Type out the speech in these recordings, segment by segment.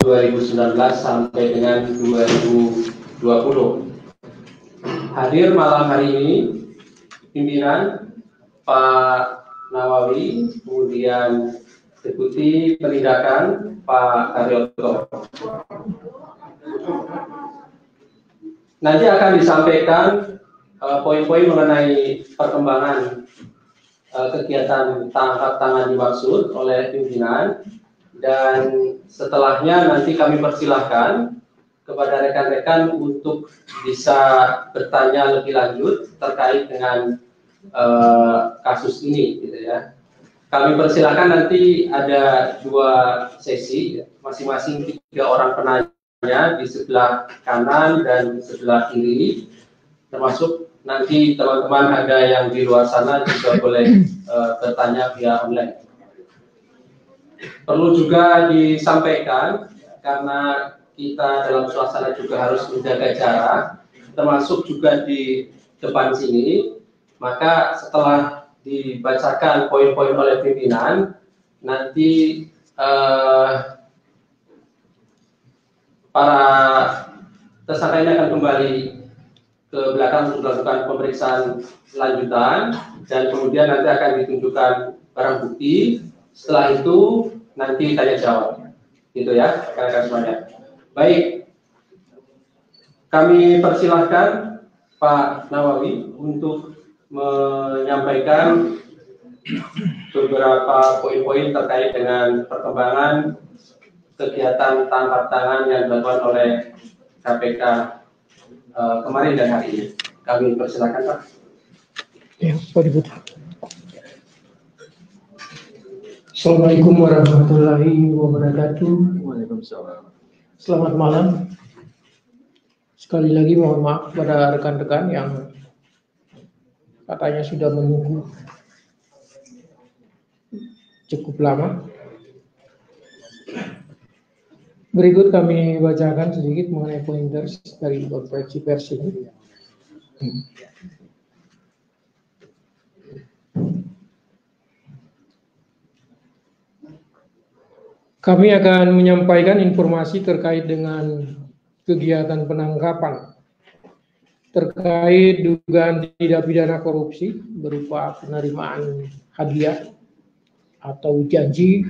2019 sampai dengan 2020. Hadir malam hari ini pimpinan Pak Nawawi, kemudian Deputi Penindakan Pak Karyoto. Nanti akan disampaikan poin-poin mengenai perkembangan kegiatan tangkap tangan dimaksud oleh pimpinan, dan setelahnya nanti kami persilahkan kepada rekan-rekan untuk bisa bertanya lebih lanjut terkait dengan kasus ini, gitu ya. Kami persilahkan, nanti ada 2 sesi, masing-masing 3 orang penanya di sebelah kanan dan di sebelah kiri, termasuk nanti teman-teman ada yang di luar sana juga boleh bertanya via online. Perlu juga disampaikan, karena kita dalam suasana juga harus menjaga jarak, termasuk juga di depan sini, maka setelah dibacakan poin-poin oleh pimpinan, nanti para tersangka ini akan kembali ke belakang untuk melakukan pemeriksaan lanjutan, dan kemudian nanti akan ditunjukkan barang bukti. Setelah itu nanti tanya jawab, gitu ya, rekan-rekan semuanya. Baik, kami persilahkan Pak Nawawi untuk menyampaikan beberapa poin-poin terkait dengan perkembangan kegiatan tangkap tangan yang dilakukan oleh KPK kemarin dan hari ini. Kami persilakan, Pak. Ya, Pak Deputi. Assalamualaikum warahmatullahi wabarakatuh. Waalaikumsalam. Selamat malam. Sekali lagi mohon maaf kepada rekan-rekan yang katanya sudah menunggu cukup lama. Berikut kami bacakan sedikit mengenai pointers dari konferensi pers ini. Kami akan menyampaikan informasi terkait dengan kegiatan penangkapan terkait dugaan tindak pidana korupsi berupa penerimaan hadiah atau janji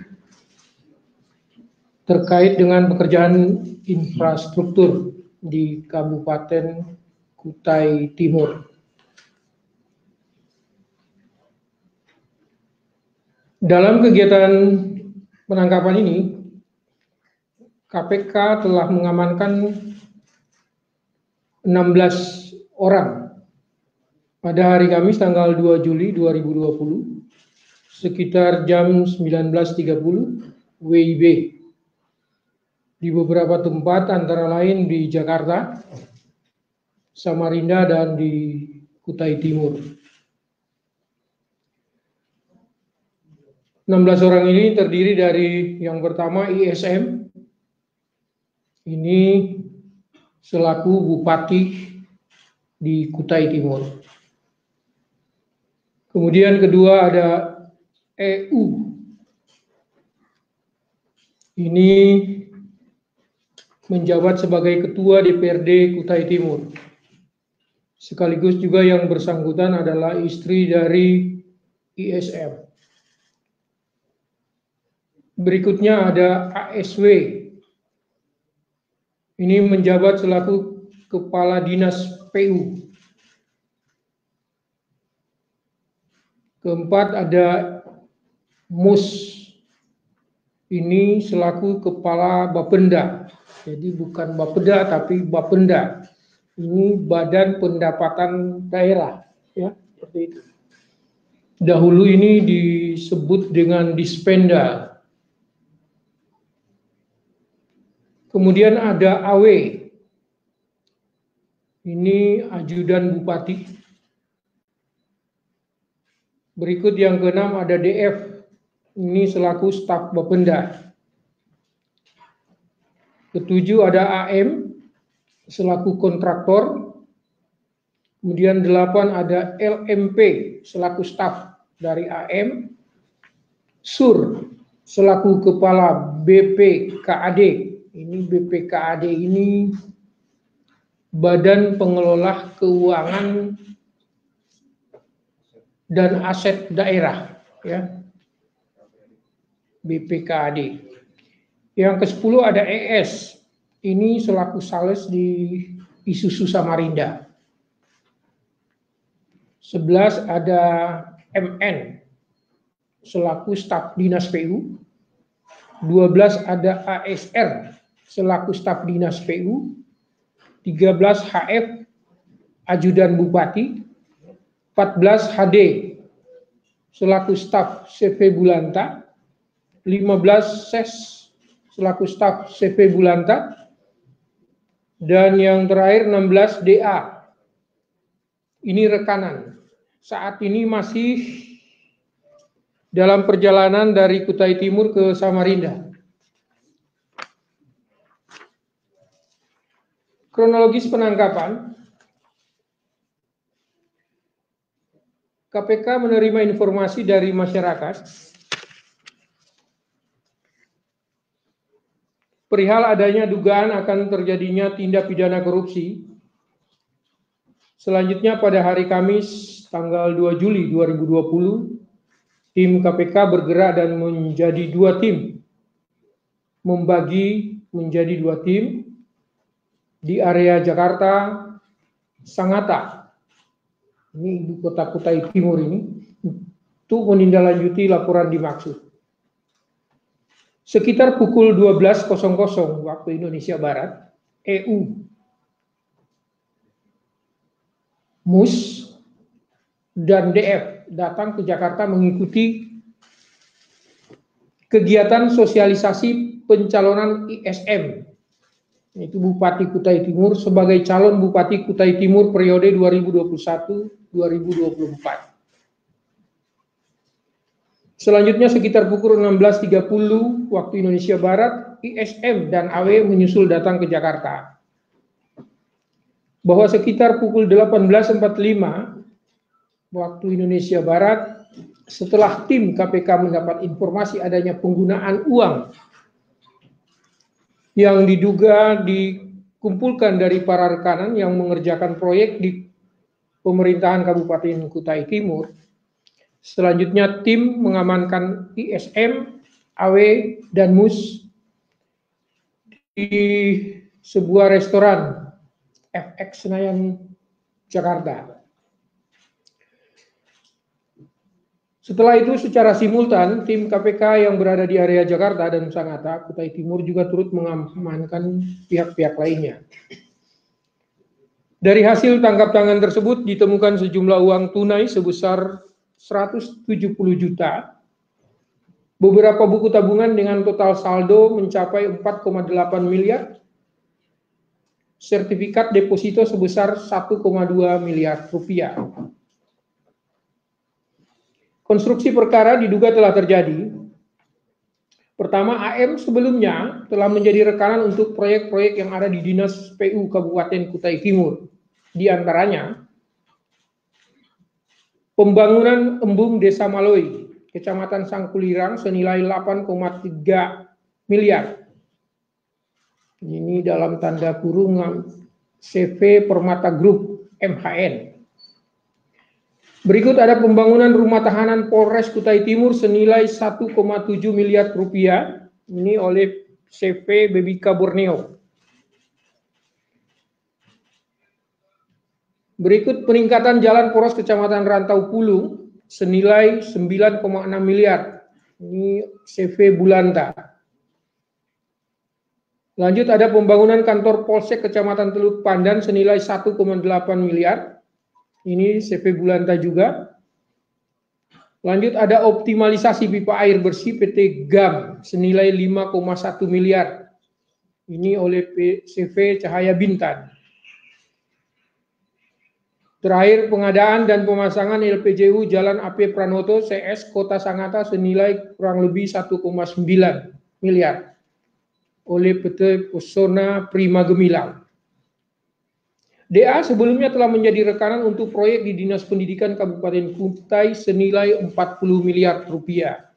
terkait dengan pekerjaan infrastruktur di Kabupaten Kutai Timur. Dalam kegiatan penangkapan ini, KPK telah mengamankan 16 orang pada hari Kamis tanggal 2 Juli 2020 sekitar jam 19.30 WIB di beberapa tempat, antara lain di Jakarta, Samarinda, dan di Kutai Timur. 16 orang ini terdiri dari yang pertama ISM, ini selaku Bupati di Kutai Timur. Kemudian kedua ada EU, ini menjabat sebagai Ketua DPRD Kutai Timur. Sekaligus juga yang bersangkutan adalah istri dari ISM. Berikutnya ada ASW, ini menjabat selaku Kepala Dinas PU. Keempat ada MUS, ini selaku Kepala Bapenda. Jadi bukan Bapeda tapi Bapenda. Ini Badan Pendapatan Daerah, ya, seperti itu. Dahulu ini disebut dengan Dispenda. Kemudian ada AW, ini Ajudan Bupati. Berikut yang keenam ada DF, ini selaku staf Bapenda. Ketujuh ada AM, selaku kontraktor. Kemudian 8 ada LMP, selaku staf dari AM. SUR, selaku kepala BPKAD. Ini BPKAD ini Badan Pengelola Keuangan dan Aset Daerah, ya. BPKAD. Yang ke-10 ada ES. Ini selaku sales di Isuzu Samarinda. 11 ada MN selaku staf dinas PU. 12 ada ASR selaku staf dinas PU. 13 HF ajudan bupati. 14 HD selaku staf CV Bulanta. 15 SES selaku staf CV Bulanta. Dan yang terakhir 16 DA. Ini rekanan. Saat ini masih dalam perjalanan dari Kutai Timur ke Samarinda. Kronologis penangkapan. KPK menerima informasi dari masyarakat perihal adanya dugaan akan terjadinya tindak pidana korupsi. Selanjutnya pada hari Kamis tanggal 2 Juli 2020, tim KPK bergerak dan menjadi 2 tim. Membagi menjadi 2 tim di area Jakarta, Sangatta. Ini ibu kota Kutai Timur ini, untuk menindaklanjuti laporan dimaksud. Sekitar pukul 12.00 waktu Indonesia Barat, EU, MUS, dan DF datang ke Jakarta mengikuti kegiatan sosialisasi pencalonan ISM, yaitu Bupati Kutai Timur sebagai calon Bupati Kutai Timur periode 2021-2024. Selanjutnya sekitar pukul 16.30 waktu Indonesia Barat, ISM dan AW menyusul datang ke Jakarta. Bahwa sekitar pukul 18.45 waktu Indonesia Barat, setelah tim KPK mendapat informasi adanya penggunaan uang yang diduga dikumpulkan dari para rekanan yang mengerjakan proyek di pemerintahan Kabupaten Kutai Timur, selanjutnya tim mengamankan ISM, AW, dan MUS di sebuah restoran FX Senayan, Jakarta. Setelah itu secara simultan, tim KPK yang berada di area Jakarta dan Sangatta, Kutai Timur juga turut mengamankan pihak-pihak lainnya. Dari hasil tangkap tangan tersebut ditemukan sejumlah uang tunai sebesar 170 juta, beberapa buku tabungan dengan total saldo mencapai 4,8 miliar, sertifikat deposito sebesar 1,2 miliar rupiah. Konstruksi perkara diduga telah terjadi. Pertama, AM sebelumnya telah menjadi rekanan untuk proyek-proyek yang ada di Dinas PU Kabupaten Kutai Timur. Di antaranya, pembangunan embung Desa Maloi, Kecamatan Sangkulirang senilai 8,3 miliar. Ini dalam tanda kurung CV Permata Group MHN. Berikut ada pembangunan rumah tahanan Polres Kutai Timur senilai 1,7 miliar rupiah. Ini oleh CV Bebika Borneo. Berikut peningkatan jalan poros Kecamatan Rantau Pulu senilai 9,6 miliar. Ini CV Bulanta. Lanjut ada pembangunan kantor Polsek Kecamatan Teluk Pandan senilai 1,8 miliar. Ini CV Bulanta juga. Lanjut ada optimalisasi pipa air bersih PT GAM senilai 5,1 miliar. Ini oleh CV Cahaya Bintan. Terakhir, pengadaan dan pemasangan LPJU Jalan AP Pranoto CS Kota Sangatta senilai kurang lebih 1,9 miliar oleh PT Pesona Prima Gemilang. DA sebelumnya telah menjadi rekanan untuk proyek di Dinas Pendidikan Kabupaten Kutai senilai 40 miliar rupiah.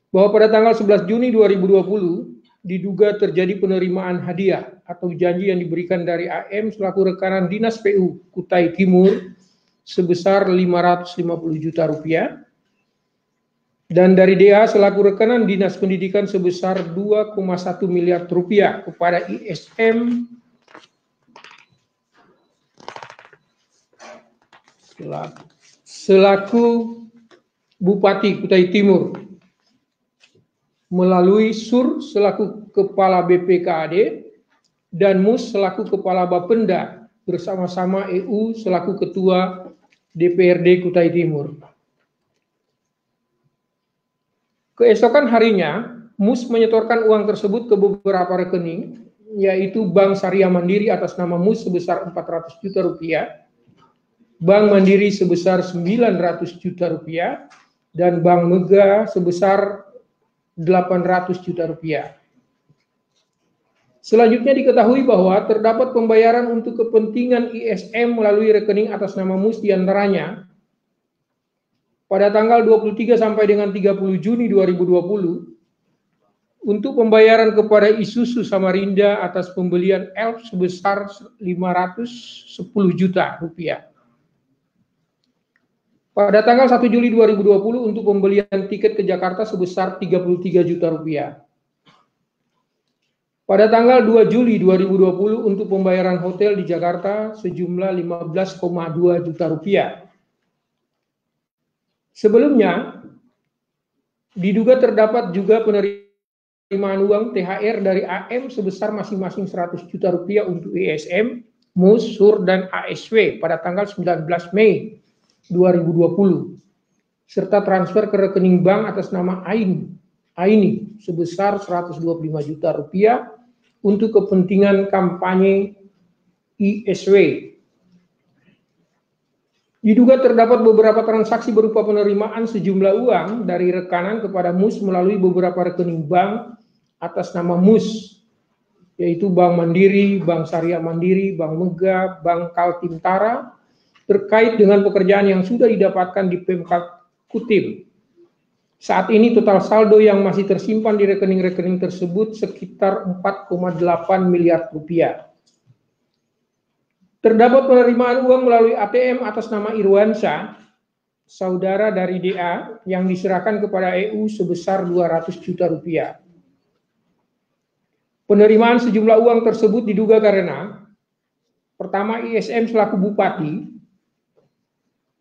Bahwa pada tanggal 11 Juni 2020, diduga terjadi penerimaan hadiah atau janji yang diberikan dari AM selaku rekanan Dinas PU Kutai Timur sebesar 550 juta rupiah dan dari DA selaku rekanan Dinas Pendidikan sebesar 2,1 miliar rupiah kepada ISM selaku Bupati Kutai Timur melalui Sur selaku Kepala BPKAD dan Mus selaku Kepala Bapenda bersama-sama EU selaku Ketua DPRD Kutai Timur. Keesokan harinya, Mus menyetorkan uang tersebut ke beberapa rekening, yaitu Bank Syariah Mandiri atas nama Mus sebesar 400 juta rupiah, Bank Mandiri sebesar 900 juta rupiah, dan Bank Mega sebesar 800 juta rupiah. Selanjutnya diketahui bahwa terdapat pembayaran untuk kepentingan ISM melalui rekening atas nama Mus diantaranya pada tanggal 23 sampai dengan 30 Juni 2020 untuk pembayaran kepada Isuzu Samarinda atas pembelian Elf sebesar 510 juta rupiah. Pada tanggal 1 Juli 2020 untuk pembelian tiket ke Jakarta sebesar 33 juta rupiah. Pada tanggal 2 Juli 2020 untuk pembayaran hotel di Jakarta sejumlah 15,2 juta rupiah. Sebelumnya, diduga terdapat juga penerimaan uang THR dari AM sebesar masing-masing 100 juta rupiah untuk ISM, MUS, SUR, dan ASW pada tanggal 19 Mei 2020 serta transfer ke rekening bank atas nama Aini sebesar 125 juta rupiah untuk kepentingan kampanye ISW. Diduga terdapat beberapa transaksi berupa penerimaan sejumlah uang dari rekanan kepada MUS melalui beberapa rekening bank atas nama MUS, yaitu Bank Mandiri, Bank Syariah Mandiri, Bank Mega, Bank Kaltimtara, terkait dengan pekerjaan yang sudah didapatkan di Pemkab Kutim. Saat ini total saldo yang masih tersimpan di rekening-rekening tersebut sekitar 4,8 miliar rupiah. Terdapat penerimaan uang melalui ATM atas nama Irwansyah, saudara dari DA, yang diserahkan kepada EU sebesar 200 juta rupiah. Penerimaan sejumlah uang tersebut diduga karena pertama, ISM selaku Bupati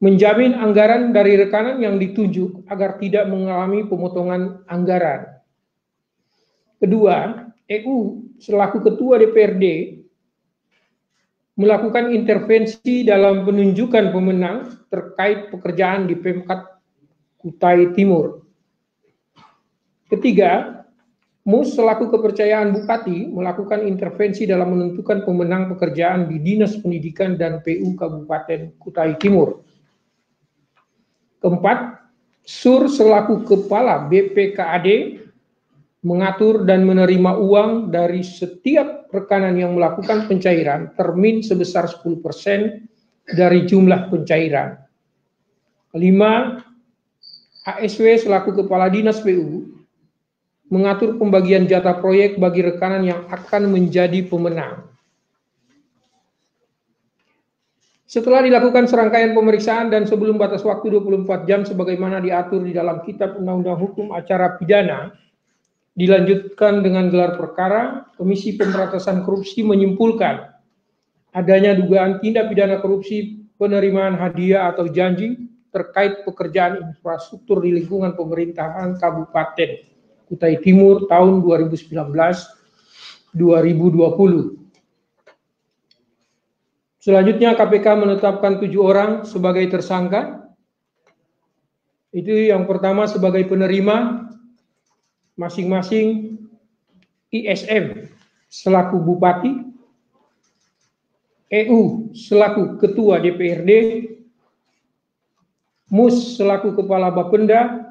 menjamin anggaran dari rekanan yang ditunjuk agar tidak mengalami pemotongan anggaran. Kedua, EU selaku Ketua DPRD melakukan intervensi dalam penunjukan pemenang terkait pekerjaan di Pemkab Kutai Timur. Ketiga, MUS selaku kepercayaan Bupati melakukan intervensi dalam menentukan pemenang pekerjaan di Dinas Pendidikan dan PU Kabupaten Kutai Timur. Keempat, SUR selaku Kepala BPKAD mengatur dan menerima uang dari setiap rekanan yang melakukan pencairan termin sebesar 10% dari jumlah pencairan. Kelima, ASW selaku Kepala Dinas PU mengatur pembagian jatah proyek bagi rekanan yang akan menjadi pemenang. Setelah dilakukan serangkaian pemeriksaan dan sebelum batas waktu 24 jam sebagaimana diatur di dalam Kitab Undang-Undang Hukum Acara Pidana, dilanjutkan dengan gelar perkara, Komisi Pemberantasan Korupsi menyimpulkan adanya dugaan tindak pidana korupsi penerimaan hadiah atau janji terkait pekerjaan infrastruktur di lingkungan pemerintahan Kabupaten Kutai Timur tahun 2019-2020. Selanjutnya KPK menetapkan 7 orang sebagai tersangka. Itu yang pertama sebagai penerima masing-masing ISM selaku Bupati, EU selaku Ketua DPRD, MUS selaku Kepala Bapenda,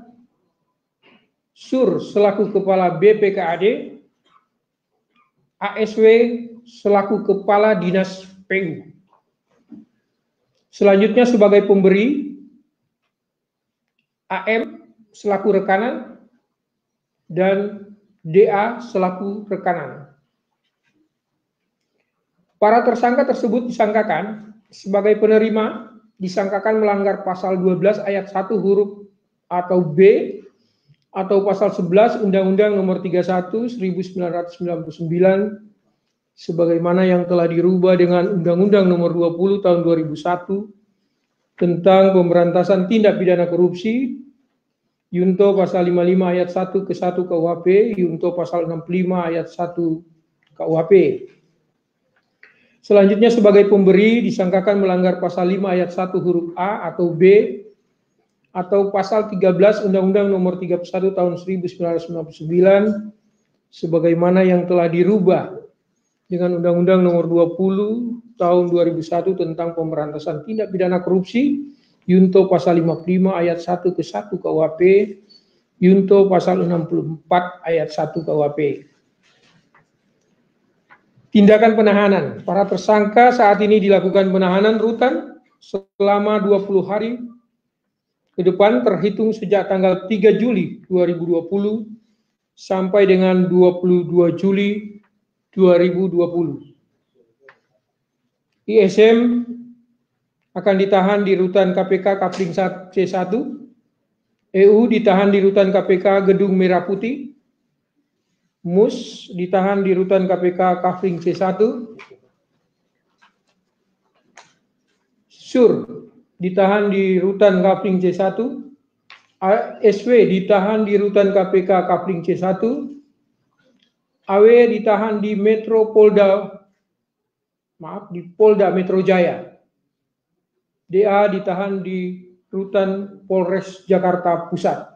SUR selaku Kepala BPKAD, ASW selaku Kepala Dinas PU. Selanjutnya sebagai pemberi, AM selaku rekanan, dan DA selaku rekanan. Para tersangka tersebut disangkakan sebagai penerima, disangkakan melanggar pasal 12 ayat 1 huruf atau B atau pasal 11 Undang-Undang Nomor 31 1999 sebagaimana yang telah dirubah dengan Undang-Undang Nomor 20 Tahun 2001 tentang pemberantasan tindak pidana korupsi, Yunto pasal 55 ayat 1 ke 1 KUHP, Yunto pasal 65 ayat 1 KUHP. Selanjutnya sebagai pemberi disangkakan melanggar pasal 5 ayat 1 huruf A atau B atau pasal 13 Undang-Undang Nomor 31 Tahun 1999 sebagaimana yang telah dirubah dengan Undang-Undang Nomor 20 Tahun 2001 tentang pemberantasan tindak pidana korupsi, Yunto pasal 55 ayat 1 ke 1 KUHP, Yunto pasal 64 ayat 1 KUHP. Tindakan penahanan. Para tersangka saat ini dilakukan penahanan rutan selama 20 hari ke depan terhitung sejak tanggal 3 Juli 2020 sampai dengan 22 Juli 2020. ISM akan ditahan di rutan KPK Kafling C1, EU ditahan di rutan KPK Gedung Merah Putih, Mus ditahan di rutan KPK Kafling C1, Sur ditahan di rutan Kafling C1, SW ditahan di rutan KPK Kafling C1, AW ditahan di Polda Metro Jaya, DA ditahan di rutan Polres Jakarta Pusat.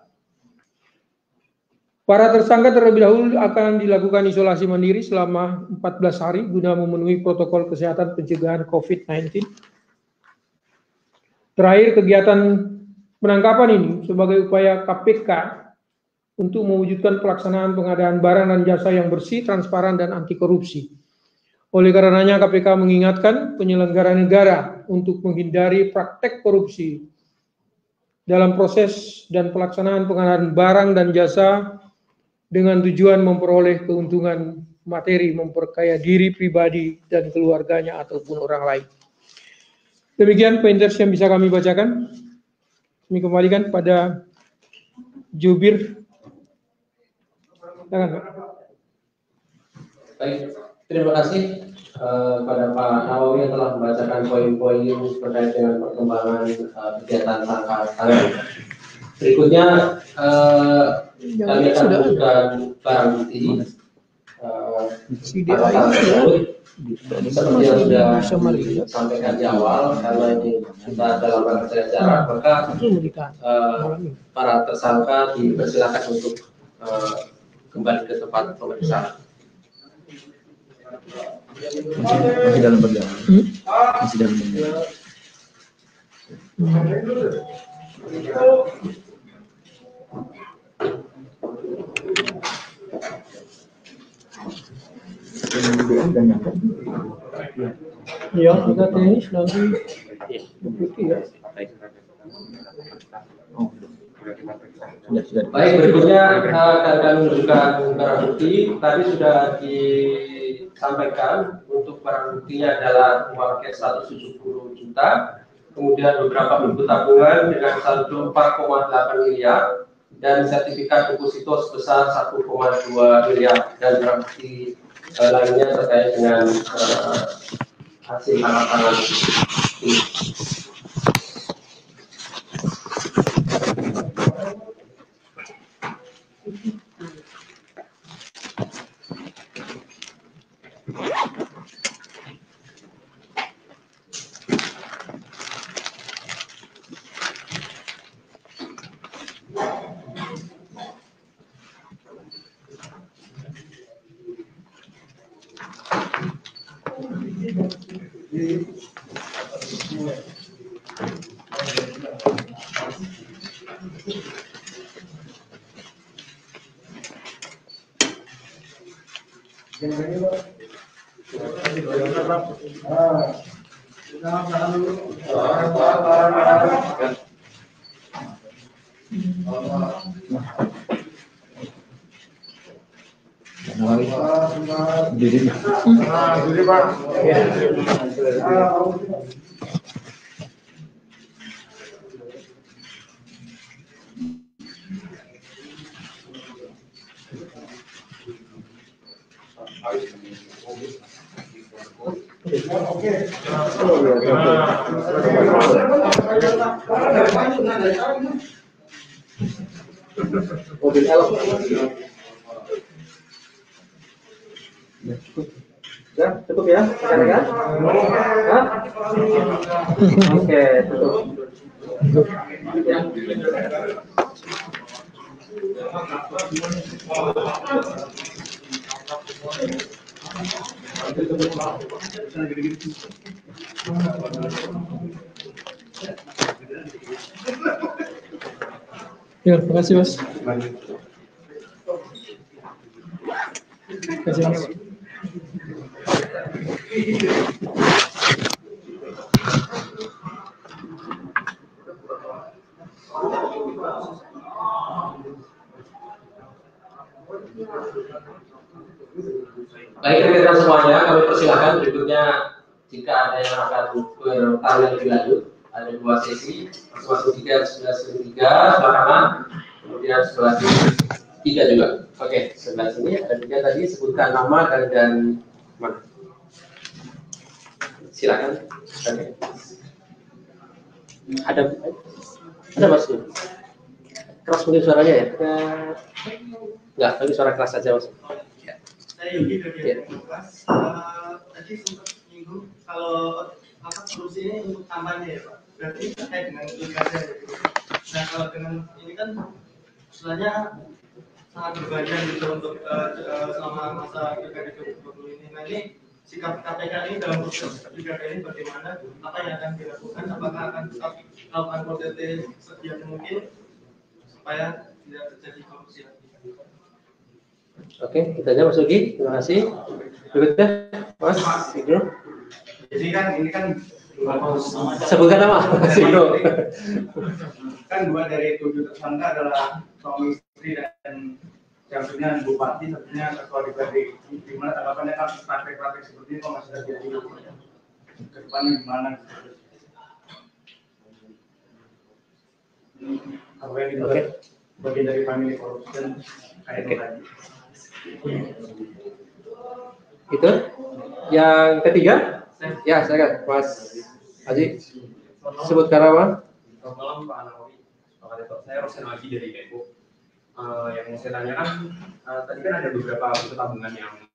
Para tersangka terlebih dahulu akan dilakukan isolasi mandiri selama 14 hari guna memenuhi protokol kesehatan pencegahan COVID-19. Terakhir, kegiatan penangkapan ini sebagai upaya KPK untuk mewujudkan pelaksanaan pengadaan barang dan jasa yang bersih, transparan, dan anti korupsi. Oleh karenanya KPK mengingatkan penyelenggara negara untuk menghindari praktek korupsi dalam proses dan pelaksanaan pengadaan barang dan jasa dengan tujuan memperoleh keuntungan materi, memperkaya diri pribadi dan keluarganya ataupun orang lain. Demikian pointers yang bisa kami bacakan. Kami kembalikan pada jubir. Silakan, Pak. Baik, terima kasih pada Pak Nawawi yang telah membacakan poin-poin terkait dengan perkembangan kegiatan tangkap. Berikutnya kami akan menunjukkan barang bukti seperti yang sudah disampaikan di awal, karena ini kita dalam rangka acara, maka para tersangka dipersilakan untuk kembali ke tempat pemeriksaan. Masih dalam perjalanan. Masih dalam perjalanan. Ya, kita teknis nanti bukti ya. Baik, berikutnya akan kami menunjukkan barang bukti. Tadi sudah disampaikan untuk barang buktinya adalah uang cash 170 juta, kemudian beberapa buku tabungan dengan saldo 4,8 miliar dan sertifikat deposito sebesar 1,2 miliar dan barang bukti lainnya terkait dengan hasil tangkap tangan ini. Diri. Diri Pak. Mobil elok. Ya, cukup ya, kan? Oke, tutup. Ya. Ya, terima kasih Mas. Terima kasih Mas. Baik rekan semuanya, kami persilakan berikutnya jika ada yang akan bertanya lebih lanjut, ada 2 sesi, masing-masing 3 sebelah kanan, kemudian sebelah kiri 3 juga. Oke, sebelah sini ada 3 tadi, sebutkan nama dan mana. Silakan. Oke. Ada Mas. Keras mungkin suaranya ya? Enggak, tapi suara keras saja Mas. Saya Yogi dari Kompas. Tadi sempat menyinggung kalau korupsi ini untuk kampanye ya Pak. Berarti terkait dengan pilkada. Nah kalau dengan ini kan sebenarnya sangat berbahaya gitu untuk selama masa pilkada 2020 ini. Nah ini sikap KPK ini dalam proses pilkada ini bagaimana? Apa yang akan dilakukan? Apakah akan tetap melakukan OTT sebiar mungkin supaya tidak terjadi korupsi lagi? Oke, kita aja Mas Ugi, terima kasih. Berikutnya, Mas Sigro. Jadi kan ini kan Sebutkan nama, Mas Sigro. Kan 2 dari 7 tersangka adalah suami istri dan yang satunya bupati, satunya ketua DPRD. Di mana tanggapannya kan praktek-praktek seperti ini kok masih terjadi ke depannya gimana? Apa yang kita bagian dari family corruption kayak itu tadi. Itu yang ketiga ya saya Mas Haji sebutkan nama. Selamat malam Pak Anawi. Saya Rosen Haji dari Tempo. Yang mau saya tanyakan tadi kan ada beberapa buku tabungan yang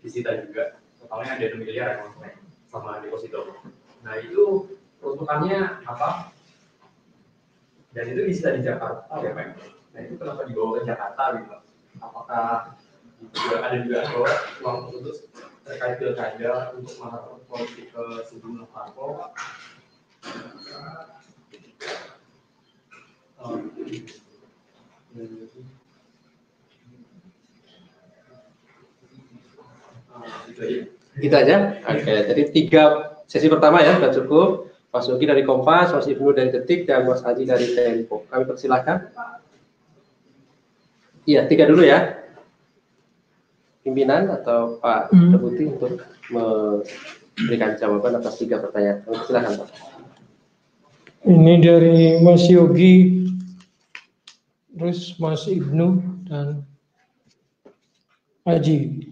disita juga, totalnya ada 2 miliar ya sama deposito. Nah itu peruntukannya apa? Dan itu disita di Jakarta ya Pak. Nah itu kenapa dibawa ke Jakarta gitu? Apakah ada juga bahwa uang tersebut terkait pilkada untuk mahar politik ke sejumlah parpol? Gitu aja. Oke, jadi 3 sesi pertama ya sudah cukup. Mas Ugi dari Kompas, Mas Ibnu dari Detik, dan Mas Haji dari Tempo. Kami persilakan. Iya, 3 dulu ya. Pimpinan atau Pak Deputi untuk memberikan jawaban atas 3 pertanyaan. Kami persilakan Pak. Ini dari Mas Yogi, terus Mas Ibnu dan Haji.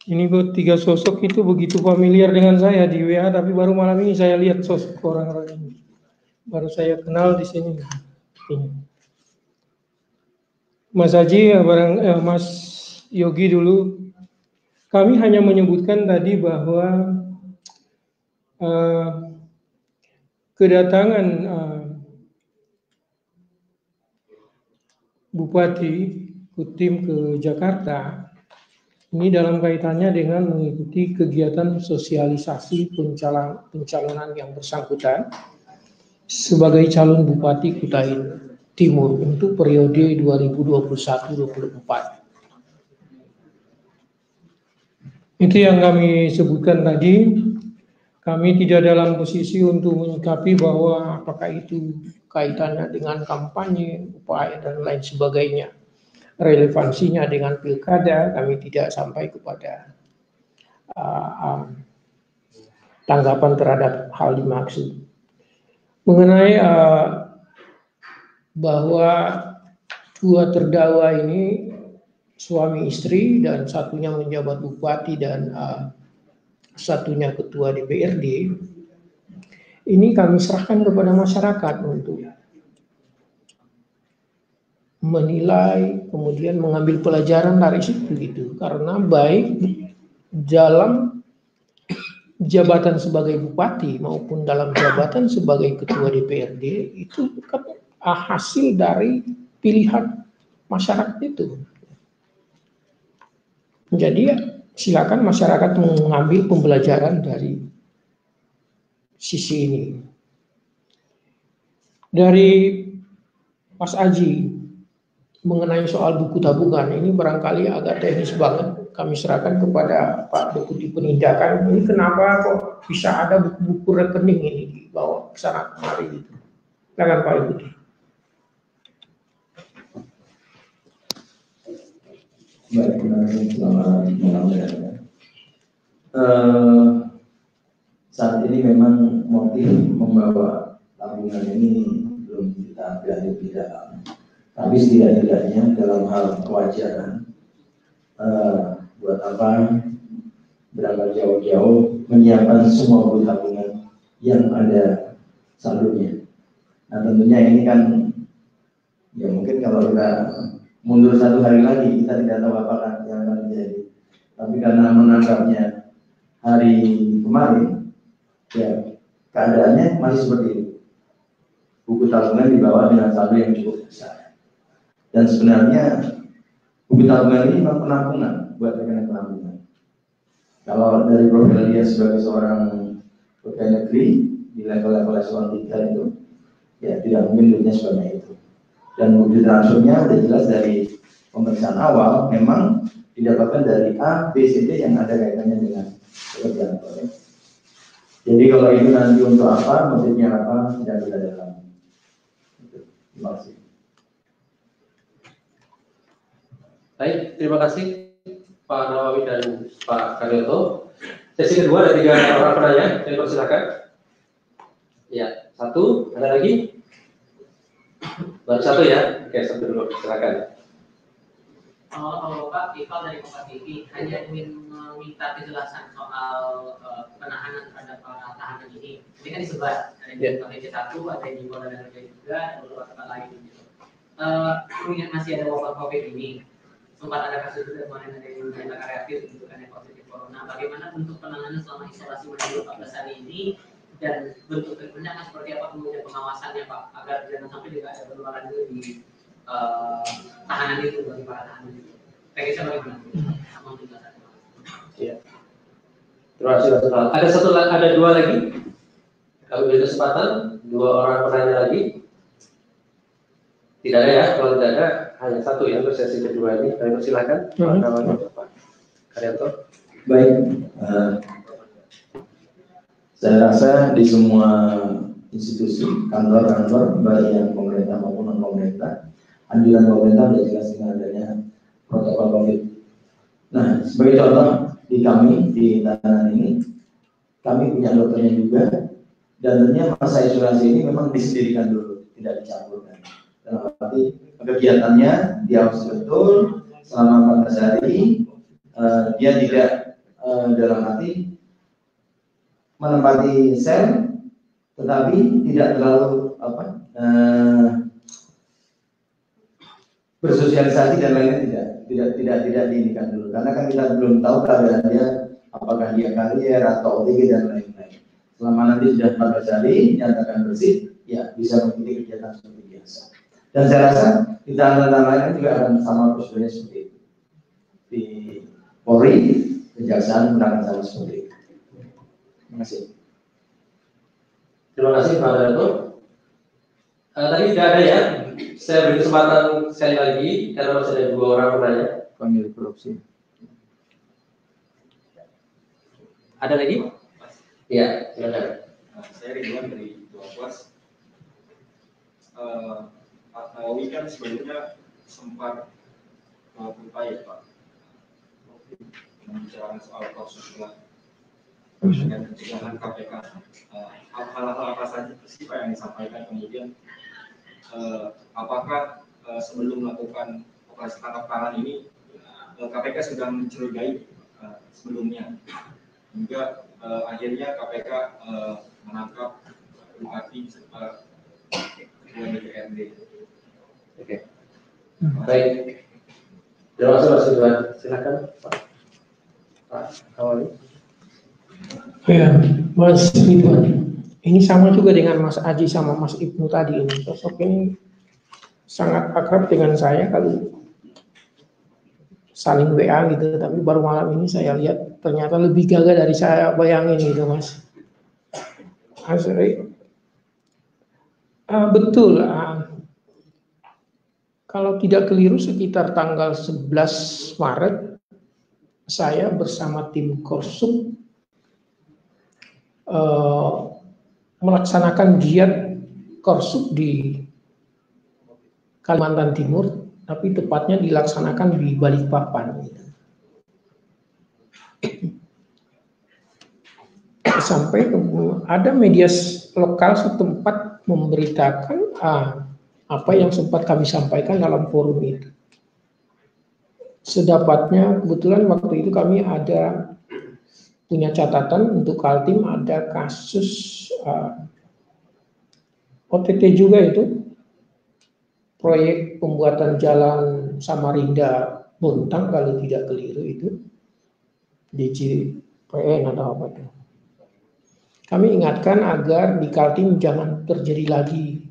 Ini kok 3 sosok itu begitu familiar dengan saya di WA, tapi baru malam ini saya lihat sosok orang-orang ini. Baru saya kenal di sini. Mas Haji, Mas Yogi dulu. Kami hanya menyebutkan tadi bahwa kedatangan Bupati Kutim ke Jakarta ini dalam kaitannya dengan mengikuti kegiatan sosialisasi pencalonan yang bersangkutan sebagai calon Bupati Kutai Timur untuk periode 2021-2024. Itu yang kami sebutkan tadi. Kami tidak dalam posisi untuk menyikapi bahwa apakah itu kaitannya dengan kampanye, upaya dan lain sebagainya. relevansinya dengan pilkada, kami tidak sampai kepada tanggapan terhadap hal dimaksud. Mengenai bahwa dua terdakwa ini suami istri dan satunya menjabat bupati dan satunya ketua DPRD, ini kami serahkan kepada masyarakat untuk menilai, kemudian mengambil pelajaran dari situ gitu. Karena baik dalam jabatan sebagai bupati maupun dalam jabatan sebagai ketua DPRD itu kan hasil dari pilihan masyarakat itu. Jadi silakan masyarakat mengambil pembelajaran dari sisi ini. Dari Mas Aji mengenai soal buku tabungan ini barangkali agak teknis banget. Kami serahkan kepada Pak Deputi Penindakan. Ini kenapa kok bisa ada buku-buku rekening ini dibawa ke sana kemari gitu. Silakan Pak Deputi. Baik, terima kasih. Selamat malam. Saat ini memang motif membawa tabungan ini belum kita gali lebih dalam. Tapi setidaknya dalam hal kewajaran, buat apa berangkat jauh-jauh menyiapkan semua buku tabungan yang ada saldonya. Nah tentunya ini kan ya mungkin kalau kita mundur 1 hari lagi kita tidak tahu apakah yang akan terjadi. Tapi karena menangkapnya hari kemarin, ya keadaannya masih seperti itu. Buku tabungan dibawa dengan saldo yang cukup besar. Dan sebenarnya buku tabungan ini memang penampungan buat rekening penampungan. Kalau dari profil dia sebagai seorang pegawai negeri di level-level eselon 3 itu, ya tidak mungkin duitnya sebanyak itu. Dan bukti transfernya sudah jelas dari pemeriksaan awal memang didapatkan dari A, B, C, D yang ada kaitannya dengan pekerjaan proyek. Jadi kalau itu nanti untuk apa, motifnya apa, tidak kita dalami. Terima kasih. Baik, terima kasih Pak Nawawi dan Pak Karyoto. Sesi kedua ada 3 orang penanya, saya persilakan. Ya, 1, ada lagi? Baru 1 ya? Oke, 1 dulu, silakan. Kalau Pak Iqbal dari Kompas TV hanya ingin meminta kejelasan soal penahanan terhadap para tahanan ini. Ini kan disebar, ada di KPC 1, ada di Polda Metro Jaya juga, ada beberapa tempat lain. Mengingat masih ada wabah COVID ini, sempat ada kasus juga kemarin ada yang dinyatakan reaktif gitu kan yang positif corona. Bagaimana bentuk penanganan selama isolasi mandiri 14 hari ini dan bentuk kebijakan seperti apa kemudian pengawasannya Pak agar jangan sampai juga ada penularan juga di tahanan itu bagi para tahanan itu. Teknisnya bagaimana? Ya. Terima kasih Pak. Ada 2 lagi. Kami beri kesempatan 2 orang penanya lagi. Tidak ada ya, kalau tidak ada hanya 1 ya untuk sesi kedua ini. Kami persilakan Pak Nawawi, Pak Karyoto. Baik, saya rasa di semua institusi, kantor-kantor, baik yang pemerintah maupun non-pemerintah, anjuran pemerintah sudah jelas dengan adanya protokol COVID. Nah, sebagai contoh di kami, di tahanan ini, kami punya dokternya juga, dan tentunya masa isolasi ini memang disendirikan dulu, tidak dicampurkan. Dalam arti kegiatannya diawasi betul selama 14 hari, dia tidak dalam arti menempati sel, tetapi tidak terlalu bersosialisasi dan lainnya tidak diinginkan dulu, karena kan kita belum tahu keadaan dia apakah dia karier atau OTG dan lain-lain. Selama nanti sudah 14 hari dinyatakan bersih, ya bisa mengikuti kegiatan seperti biasa. Dan saya rasa di tahanan lain juga akan sama prosedurnya seperti itu. Di Polri, Kejaksaan akan sama seperti itu. Terima kasih. Terima kasih Pak Karyoto. Tadi tidak ada ya. Saya beri kesempatan sekali lagi karena masih ada 2 orang penanya. Panggil korupsi. Ada lagi? Iya, silakan. Saya Ridwan dari Kompas. Pak Nawawi kan sebelumnya sempat upaya Pak membicarakan soal kursus dengan pencegahan KPK. Hal-hal apa saja sih Pak yang disampaikan, kemudian apakah sebelum melakukan operasi tangkap tangan ini KPK sudah mencurigai sebelumnya hingga akhirnya KPK menangkap Bupati serta Ketua DPRD. Oke. Baik. Terima kasih Mas Ridwan. Silakan Pak Awali. Ya, Mas Ridwan. Ini sama juga dengan Mas Aji sama Mas Ibnu tadi ini. Sosok ini sangat akrab dengan saya kalau saling WA gitu, tapi baru malam ini saya lihat ternyata lebih gagah dari saya bayangin gitu Mas. Asli, betul. Kalau tidak keliru sekitar tanggal 11 Maret saya bersama tim Korsub melaksanakan giat Korsub di Kalimantan Timur, tapi tepatnya dilaksanakan di Balikpapan. Sampai ada media lokal setempat memberitakan apa yang sempat kami sampaikan dalam forum itu. Sedapatnya kebetulan waktu itu kami ada punya catatan untuk Kaltim, ada kasus OTT juga itu, proyek pembuatan jalan Samarinda Bontang kalau tidak keliru itu, DJPN atau apa itu. Kami ingatkan agar di Kaltim jangan terjadi lagi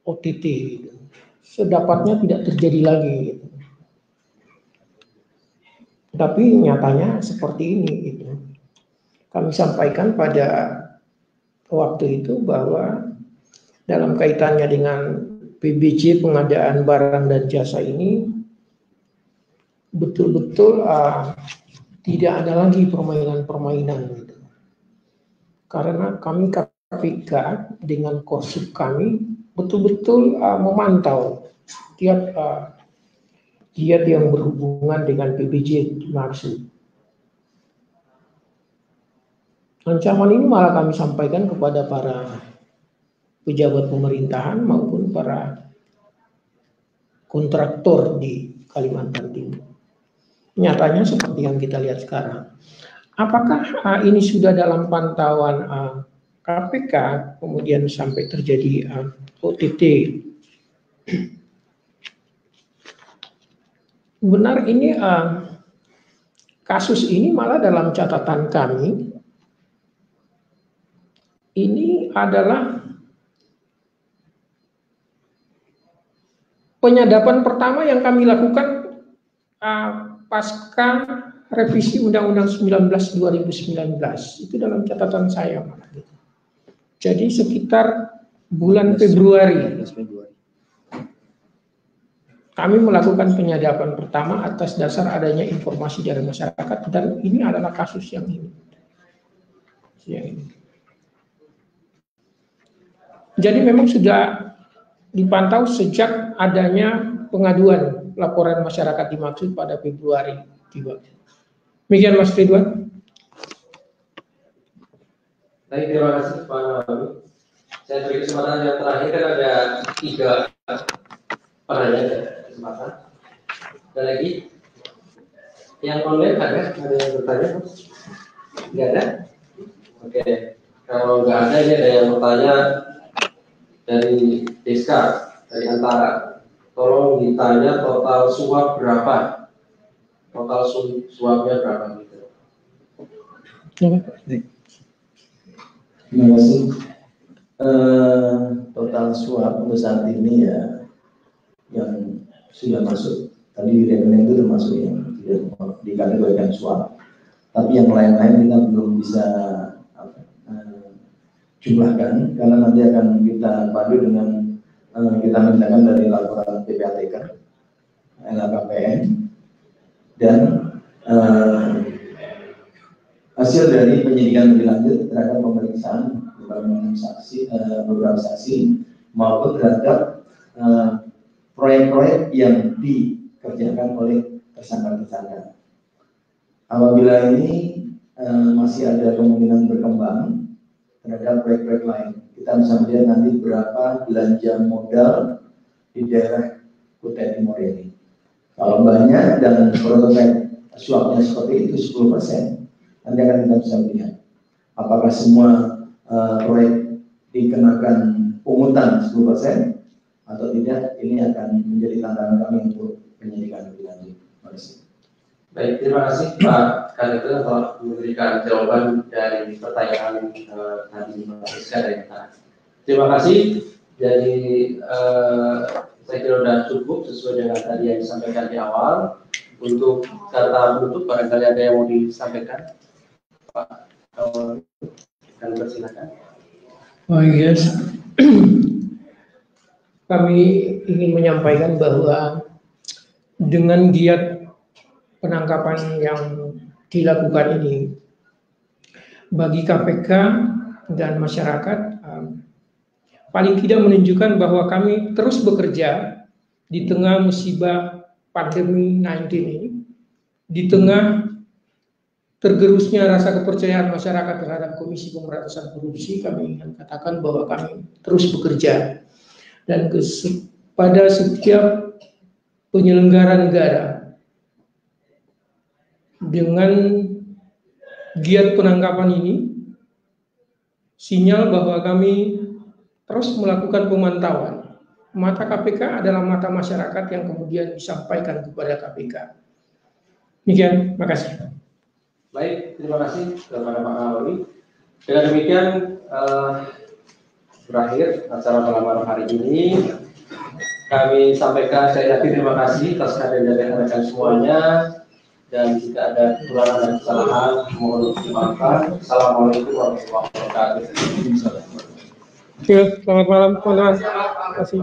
OTT gitu. Sedapatnya tidak terjadi lagi gitu. Tapi nyatanya seperti ini gitu. Kami sampaikan pada waktu itu bahwa dalam kaitannya dengan PBJ pengadaan barang dan jasa ini betul-betul tidak ada lagi permainan-permainan gitu. Karena kami KPK dengan Korsub kami betul-betul memantau setiap giat yang berhubungan dengan PBJ dimaksud. Ancaman ini malah kami sampaikan kepada para pejabat pemerintahan maupun para kontraktor di Kalimantan Timur. Nyatanya seperti yang kita lihat sekarang. Apakah ini sudah dalam pantauan KPK kemudian sampai terjadi OTT? Benar ini kasus ini malah dalam catatan kami ini adalah penyadapan pertama yang kami lakukan pasca revisi Undang-Undang 19 2019. Itu dalam catatan saya. Jadi sekitar bulan Februari kami melakukan penyadapan pertama atas dasar adanya informasi dari masyarakat, dan ini adalah kasus yang ini. Jadi memang sudah dipantau sejak adanya pengaduan laporan masyarakat dimaksud pada Februari. Demikian Mas Ridwan. Baik, terima kasih Pak Nawawi. Saya beri kesempatan yang terakhir, kan ada 3 pertanyaan kesempatan. Ada lagi? Yang online ada yang bertanya? Nggak ada? Oke, kalau nggak ada, ini ada yang bertanya dari Deska, dari Antara. Tolong ditanya total suap berapa? Total suapnya berapa gitu? Terima kasih. Total suap untuk saat ini ya yang sudah masuk tadi di rekening itu termasuk yang tidak dikategorikan suap. Tapi yang lain-lain kita belum bisa jumlahkan karena nanti akan kita padu dengan kita menandakan dari laporan PPATK, LHKPN, dan hasil dari penyidikan lebih lanjut terhadap pemeriksaan beberapa saksi maupun terhadap proyek-proyek yang dikerjakan oleh tersangka-tersangka. Apabila ini masih ada kemungkinan berkembang terhadap proyek-proyek lain, kita bisa melihat nanti berapa belanja modal di daerah Kutai Timur ini. Kalau banyak dan prototipe suapnya seperti itu 10%, nanti akan kita bisa melihat apakah semua proyek dikenakan pungutan 10% atau tidak. Ini akan menjadi tantangan kami untuk penyidikan lebih lanjut. Terima kasih. Baik, terima kasih Pak Kadek telah memberikan jawaban dari pertanyaan tadi Pak Rizka dari kita. Terima kasih. Jadi saya kira sudah cukup sesuai dengan tadi yang disampaikan di awal. Untuk kata penutup, barangkali ada yang mau disampaikan, Pak. Kami persilakan. Oh yes, kami ingin menyampaikan bahwa dengan giat penangkapan yang dilakukan ini, bagi KPK dan masyarakat, paling tidak menunjukkan bahwa kami terus bekerja di tengah musibah pandemi 19 ini, di tengah tergerusnya rasa kepercayaan masyarakat terhadap Komisi Pemberantasan Korupsi. Kami ingin katakan bahwa kami terus bekerja, dan pada setiap penyelenggara negara dengan giat penangkapan ini, sinyal bahwa kami terus melakukan pemantauan. Mata KPK adalah mata masyarakat yang kemudian disampaikan kepada KPK. Demikian, terima kasih. Baik, terima kasih kepada Pak Nawawi. Dengan demikian berakhir acara malam malam hari ini. Kami sampaikan saya yakin terima kasih atas kehadiran dari rekan semuanya, dan jika ada kekurangan dan kesalahan mohon dimaafkan. Assalamualaikum warahmatullahi wabarakatuh. Selamat malam, terima kasih.